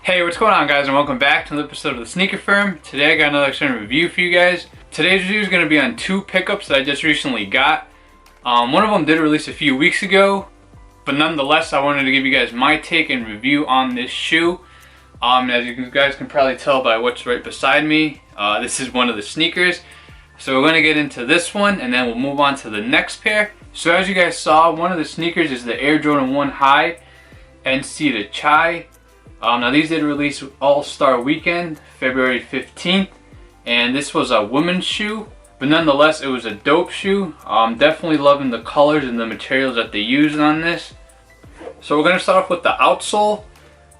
Hey, what's going on, guys, and welcome back to another episode of the Sneaker Firm. Today I got another extended review for you guys. Today's review is going to be on two pickups that I just recently got. One of them did release a few weeks ago, but nonetheless I wanted to give you guys my take and review on this shoe. As you guys can probably tell by what's right beside me, this is one of the sneakers. So we're going to get into this one and then we'll move on to the next pair. So as you guys saw, one of the sneakers is the Air Jordan 1 High NC to Chai. Now these did release All-Star Weekend, February 15th, and this was a women's shoe, but nonetheless it was a dope shoe. Definitely loving the colors and the materials that they used on this. So we're going to start off with the outsole.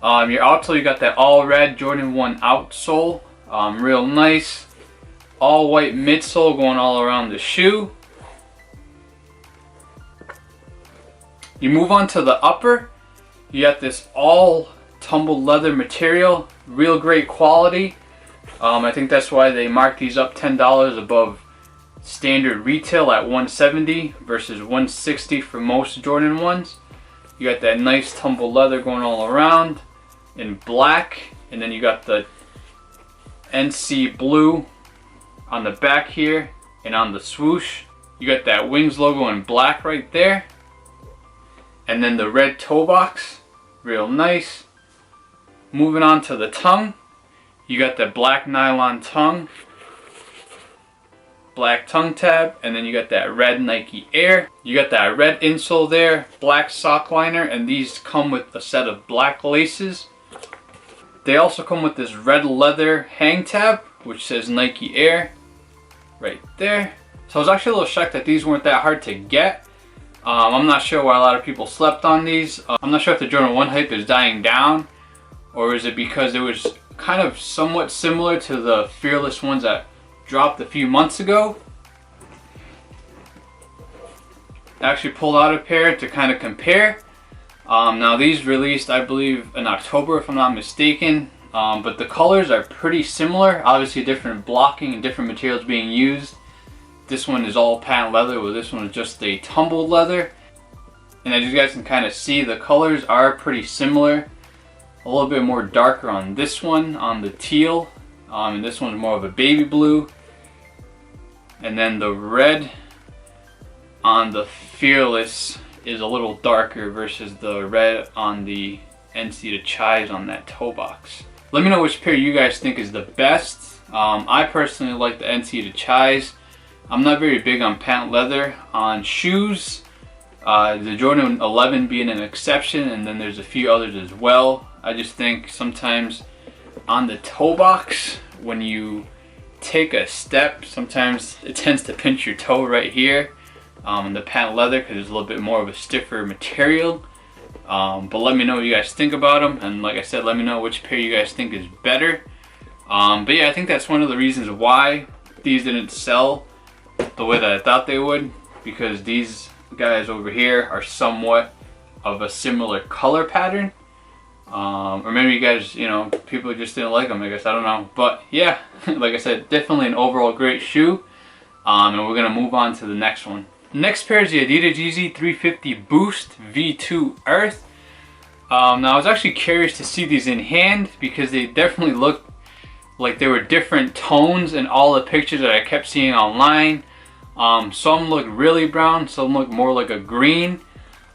Your outsole, you got that all red Jordan 1 outsole, real nice. All white midsole going all around the shoe. You move on to the upper, you got this all tumbled leather material, real great quality. I think that's why they marked these up $10 above standard retail at $170 versus $160 for most Jordan 1s. You got that nice tumbled leather going all around in black, and then you got the NC blue on the back here and on the swoosh. You got that Wings logo in black right there, and then the red toe box, real nice. Moving on to the tongue, you got the black nylon tongue, black tongue tab, and then you got that red Nike Air. You got that red insole there, black sock liner, and these come with a set of black laces. They also come with this red leather hang tab, which says Nike Air right there. So I was actually a little shocked that these weren't that hard to get. I'm not sure why a lot of people slept on these. I'm not sure if the Jordan 1 hype is dying down, or is it because it was kind of somewhat similar to the Fearless ones that dropped a few months ago. I actually pulled out a pair to kind of compare. Now these released, I believe, in October if I'm not mistaken, but the colors are pretty similar. Obviously different blocking and different materials being used. This one is all patent leather, where this one is just a tumbled leather. And as you guys can kind of see, the colors are pretty similar. A little bit more darker on this one, on the teal, and this one's more of a baby blue. And then the red on the Fearless is a little darker versus the red on the NC to Chais on that toe box. Let me know which pair you guys think is the best. I personally like the NC to Chais. I'm not very big on patent leather on shoes. The Jordan 11 being an exception, and then there's a few others as well. I just think sometimes on the toe box, when you take a step, sometimes it tends to pinch your toe right here in the patent leather because it's a little bit more of a stiffer material. But let me know what you guys think about them, and like I said, let me know which pair you guys think is better. But yeah, I think that's one of the reasons why these didn't sell the way that I thought they would, because these guys over here are somewhat of a similar color pattern. Or maybe you guys, people just didn't like them, I guess, I don't know. But yeah, like I said, definitely an overall great shoe. And we're going to move on to the next one. Next pair is the Adidas Yeezy 350 Boost V2 Earth. Now I was actually curious to see these in hand because they definitely looked like there were different tones in all the pictures that I kept seeing online. Some look really brown, some look more like a green.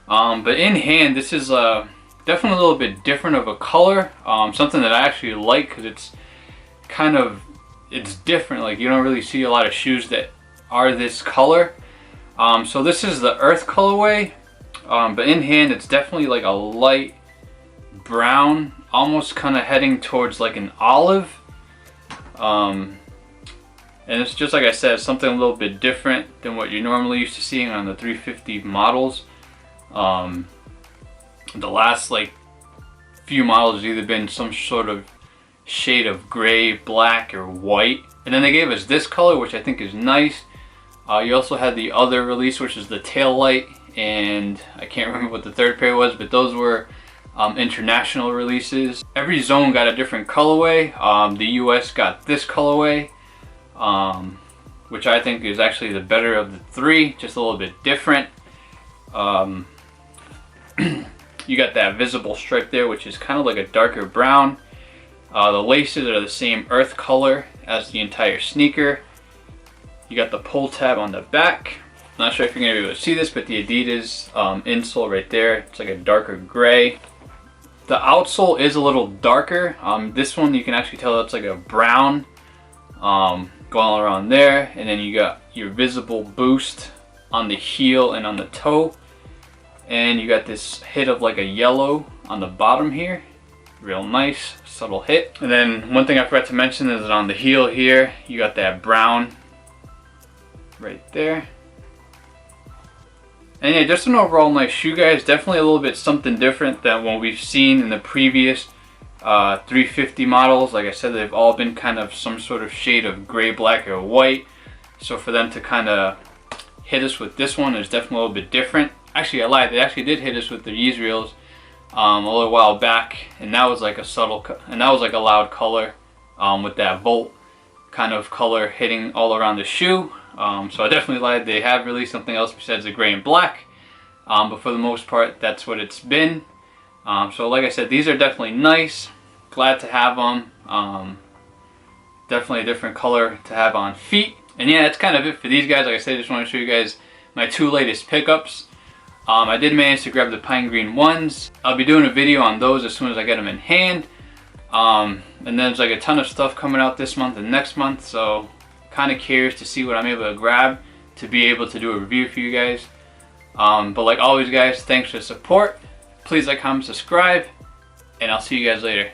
But in hand, this is definitely a little bit different of a color. Something that I actually like because it's different. Like, you don't really see a lot of shoes that are this color. So this is the Earth colorway, but in hand it's definitely like a light brown, almost kind of heading towards like an olive. And it's just like I said, something a little bit different than what you're normally used to seeing on the 350 models. The last few models has either been some sort of shade of gray, black, or white. And then they gave us this color, which I think is nice. You also had the other release, which is the tail light, and I can't remember what the third pair was, but those were international releases. Every zone got a different colorway. The US got this colorway, which I think is actually the better of the three, just a little bit different. You got that visible stripe there, which is kind of like a darker brown. The laces are the same earth color as the entire sneaker. You got the pull tab on the back. Not sure if you're gonna be able to see this, but the Adidas insole right there, it's like a darker gray. The outsole is a little darker. This one you can actually tell it's like a brown going all around there, and then you got your visible boost on the heel and on the toe, and you got this hit of like a yellow on the bottom here. Real nice, subtle hit. And then one thing I forgot to mention is that on the heel here, you got that brown right there. And yeah, just an overall nice shoe, guys. Definitely a little bit something different than what we've seen in the previous 350 models. Like I said, they've all been kind of some sort of shade of gray, black, or white. So for them to kind of hit us with this one is definitely a little bit different. Actually, I lied. They actually did hit us with the Yeezy Reels a little while back, and that was like a subtle, and that was like a loud color with that Volt kind of color hitting all around the shoe. So I definitely lied. They have released something else besides the gray and black, but for the most part, that's what it's been. So like I said, these are definitely nice. Glad to have them. Definitely a different color to have on feet. And yeah, that's kind of it for these guys. Like I said, I just want to show you guys my 2 latest pickups. I did manage to grab the pine green ones. I'll be doing a video on those as soon as I get them in hand. And then there's like a ton of stuff coming out this month and next month, so kind of curious to see what I'm able to grab to be able to do a review for you guys. But like always, guys, thanks for the support. Please like, comment, subscribe, and I'll see you guys later.